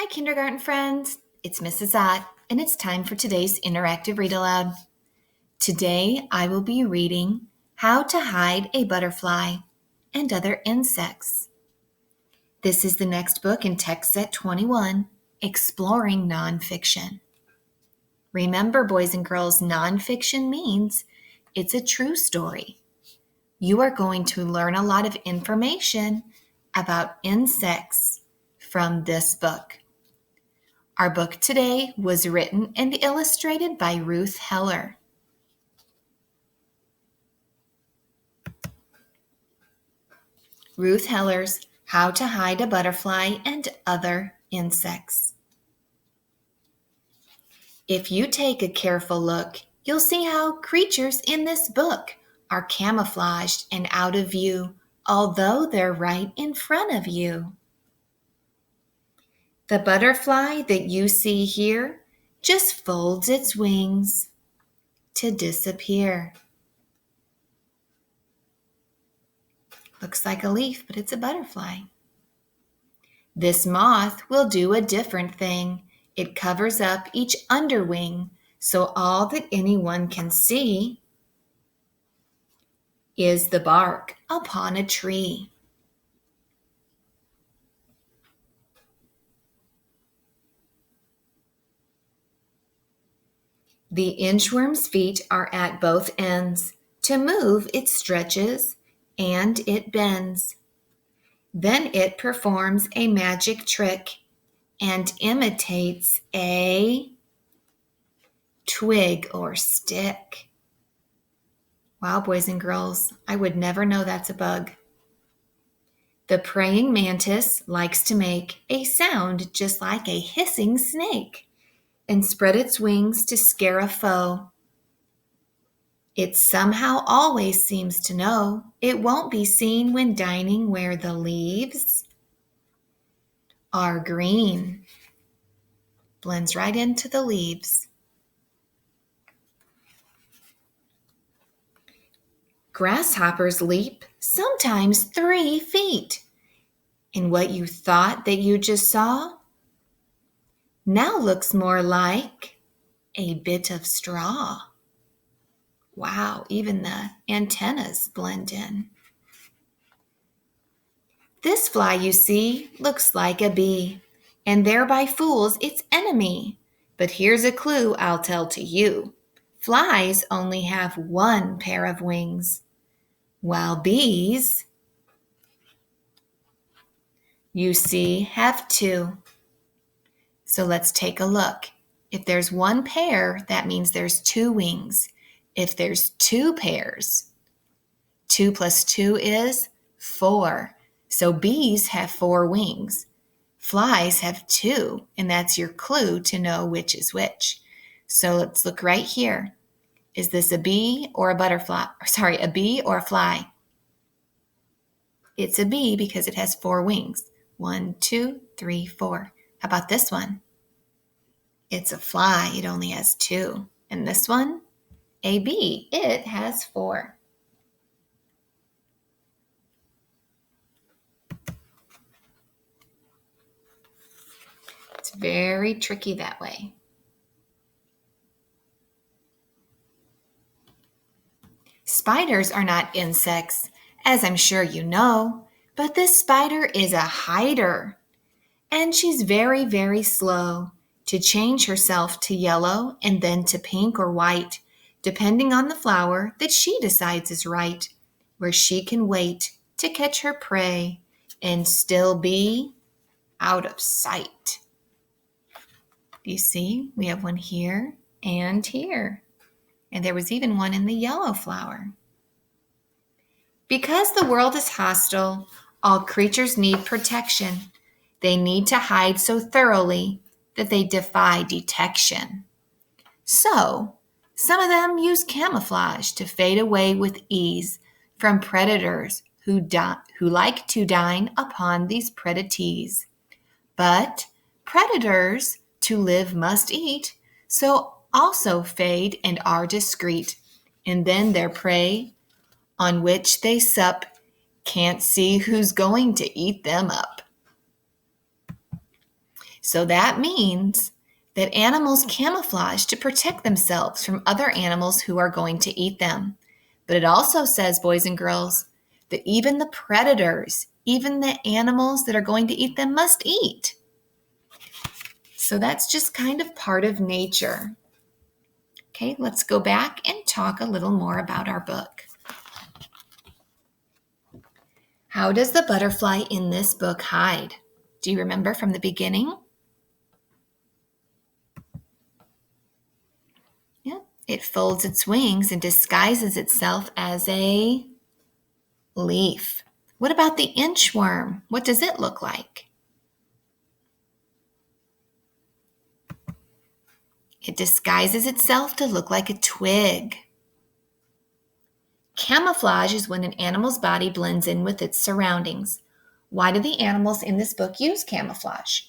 Hi, kindergarten friends. It's Mrs. Ott, and it's time for today's interactive read aloud. Today, I will be reading How to Hide a Butterfly and Other Insects. This is the next book in text set 21, Exploring Nonfiction. Remember, boys and girls, nonfiction means it's a true story. You are going to learn a lot of information about insects from this book. Our book today was written and illustrated by Ruth Heller. Ruth Heller's How to Hide a Butterfly and Other Insects. If you take a careful look, you'll see how creatures in this book are camouflaged and out of view, although they're right in front of you. The butterfly that you see here just folds its wings to disappear. Looks like a leaf, but it's a butterfly. This moth will do a different thing. It covers up each underwing, so all that anyone can see is the bark upon a tree. The inchworm's feet are at both ends. To move, it stretches and it bends. Then it performs a magic trick and imitates a twig or stick. Wow, boys and girls, I would never know that's a bug. The praying mantis likes to make a sound just like a hissing snake and spread its wings to scare a foe. It somehow always seems to know it won't be seen when dining where the leaves are green. Blends right into the leaves. Grasshoppers leap sometimes 3 feet. And what you thought that you just saw now looks more like a bit of straw. Wow, even the antennas blend in. This fly you see looks like a bee, and thereby fools its enemy. But here's a clue I'll tell to you. Flies only have 1 pair of wings, while bees, you see, have 2. So let's take a look. If there's 1 pair, that means there's 2 wings. If there's 2 pairs, 2 plus 2 is 4. So bees have 4 wings. Flies have 2, and that's your clue to know which is which. So let's look right here. Is this a bee or a butterfly? A bee or a fly? It's a bee because it has 4 wings. 1, 2, 3, 4. How about this one? It's a fly. It only has 2. And this one? A bee. It has 4. It's very tricky that way. Spiders are not insects, as I'm sure you know, but this spider is a hider. And she's very, very slow to change herself to yellow and then to pink or white, depending on the flower that she decides is right, where she can wait to catch her prey and still be out of sight. You see, we have one here and here. And there was even one in the yellow flower. Because the world is hostile, all creatures need protection. They need to hide so thoroughly that they defy detection. So, some of them use camouflage to fade away with ease from predators who like to dine upon these preditees. But predators to live must eat, so also fade and are discreet, and then their prey on which they sup can't see who's going to eat them up. So that means that animals camouflage to protect themselves from other animals who are going to eat them. But it also says, boys and girls, that even the predators, even the animals that are going to eat them must eat. So that's just kind of part of nature. Okay, let's go back and talk a little more about our book. How does the butterfly in this book hide? Do you remember from the beginning? Yeah, it folds its wings and disguises itself as a leaf. What about the inchworm? What does it look like? It disguises itself to look like a twig. Camouflage is when an animal's body blends in with its surroundings. Why do the animals in this book use camouflage?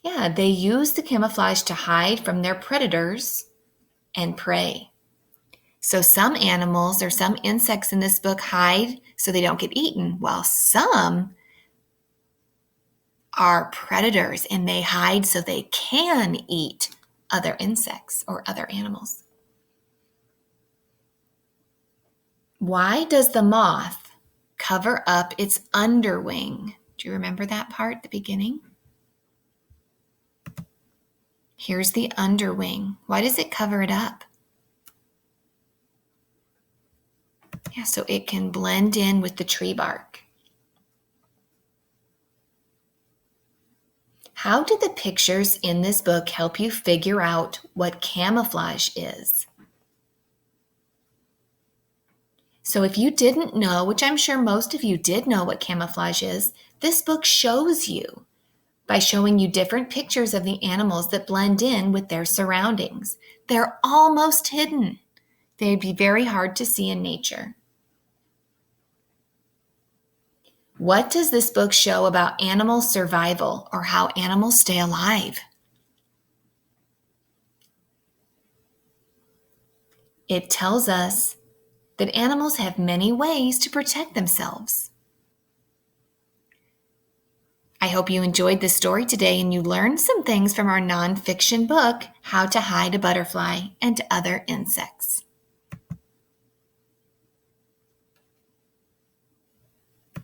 Yeah, they use the camouflage to hide from their predators and prey. So some animals or some insects in this book hide so they don't get eaten, while some are predators and they hide so they can eat other insects or other animals. Why does the moth cover up its underwing? Do you remember that part at the beginning? Here's the underwing. Why does it cover it up? Yeah, so it can blend in with the tree bark. How did the pictures in this book help you figure out what camouflage is? So if you didn't know, which I'm sure most of you did know what camouflage is, this book shows you by showing you different pictures of the animals that blend in with their surroundings. They're almost hidden. They'd be very hard to see in nature. What does this book show about animal survival or how animals stay alive? It tells us that animals have many ways to protect themselves. I hope you enjoyed this story today and you learned some things from our nonfiction book, How to Hide a Butterfly and Other Insects.